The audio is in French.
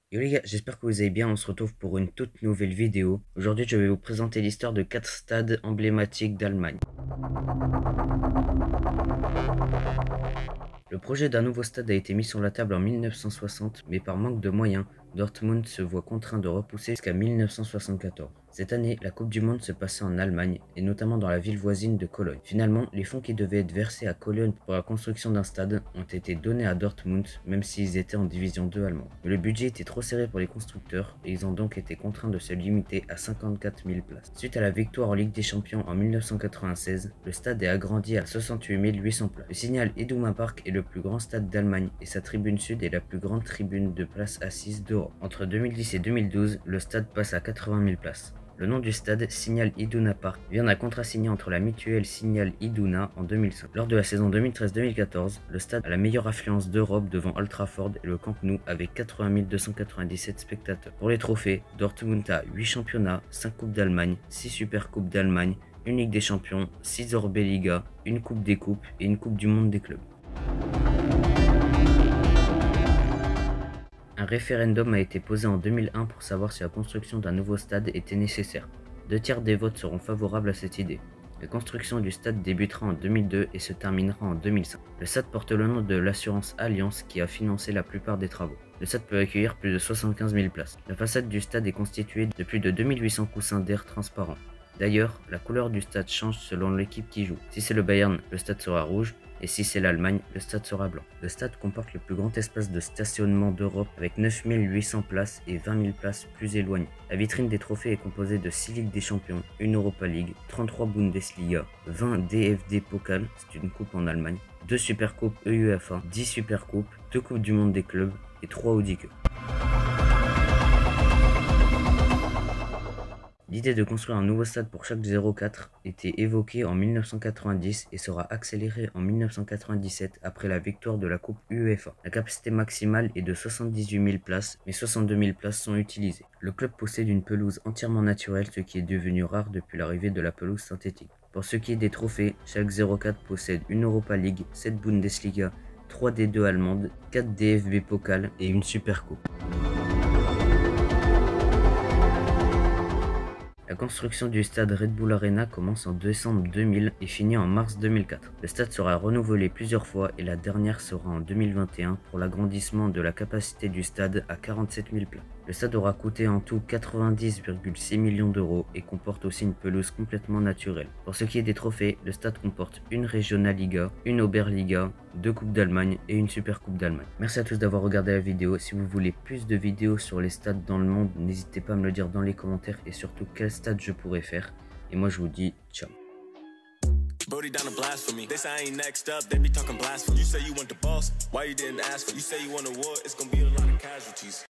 Yo les gars, j'espère que vous allez bien, on se retrouve pour une toute nouvelle vidéo. Aujourd'hui je vais vous présenter l'histoire de 4 stades emblématiques d'Allemagne. Le projet d'un nouveau stade a été mis sur la table en 1960, mais par manque de moyens, Dortmund se voit contraint de repousser jusqu'à 1974. Cette année, la Coupe du Monde se passait en Allemagne, et notamment dans la ville voisine de Cologne. Finalement, les fonds qui devaient être versés à Cologne pour la construction d'un stade ont été donnés à Dortmund, même s'ils étaient en division 2 allemande. Mais le budget était trop serré pour les constructeurs, et ils ont donc été contraints de se limiter à 54 000 places. Suite à la victoire en Ligue des Champions en 1996, le stade est agrandi à 68 800 places. Le Signal Iduna Park est le plus grand stade d'Allemagne, et sa tribune sud est la plus grande tribune de places assises d'Europe. Entre 2010 et 2012, le stade passe à 80 000 places. Le nom du stade, Signal Iduna Park, vient d'un contrat signé entre la mutuelle Signal Iduna en 2005. Lors de la saison 2013-2014, le stade a la meilleure affluence d'Europe devant Old Trafford et le Camp Nou avec 80 297 spectateurs. Pour les trophées, Dortmund a 8 championnats, 5 coupes d'Allemagne, 6 super coupes d'Allemagne, une Ligue des Champions, 6 Orbeliga, une Coupe des Coupes et une Coupe du Monde des clubs. Un référendum a été posé en 2001 pour savoir si la construction d'un nouveau stade était nécessaire. 2/3 des votes seront favorables à cette idée. La construction du stade débutera en 2002 et se terminera en 2005. Le stade porte le nom de l'assurance Allianz qui a financé la plupart des travaux. Le stade peut accueillir plus de 75 000 places. La façade du stade est constituée de plus de 2800 coussins d'air transparents. D'ailleurs, la couleur du stade change selon l'équipe qui joue. Si c'est le Bayern, le stade sera rouge, et si c'est l'Allemagne, le stade sera blanc. Le stade comporte le plus grand espace de stationnement d'Europe avec 9 800 places et 20 000 places plus éloignées. La vitrine des trophées est composée de 6 Ligues des Champions, une Europa League, 33 Bundesliga, 20 DFB Pokal, c'est une coupe en Allemagne, 2 Supercoupes UEFA, 10 Supercoupes, 2 Coupes du Monde des clubs et 3 Audi Cup. L'idée de construire un nouveau stade pour chaque 04 était évoquée en 1990 et sera accélérée en 1997 après la victoire de la Coupe UEFA. La capacité maximale est de 78 000 places, mais 62 000 places sont utilisées. Le club possède une pelouse entièrement naturelle, ce qui est devenu rare depuis l'arrivée de la pelouse synthétique. Pour ce qui est des trophées, chaque 04 possède une Europa League, 7 Bundesliga, 3 D2 allemandes, 4 DFB Pokal et une Supercoupe. La construction du stade Red Bull Arena commence en décembre 2000 et finit en mars 2004. Le stade sera renouvelé plusieurs fois et la dernière sera en 2021 pour l'agrandissement de la capacité du stade à 47 000 places. Le stade aura coûté en tout 90,6 millions d'euros et comporte aussi une pelouse complètement naturelle. Pour ce qui est des trophées, le stade comporte une Regionalliga, une Oberliga, 2 Coupes d'Allemagne et une Super Coupe d'Allemagne. Merci à tous d'avoir regardé la vidéo. Si vous voulez plus de vidéos sur les stades dans le monde, n'hésitez pas à me le dire dans les commentaires et surtout quel stade je pourrais faire. Et moi je vous dis ciao. Brody down to blasphemy. They say I ain't next up, they be talking blasphemy. You say you want the boss, why you didn't ask for? You say you want a war, it's gonna be a lot of casualties.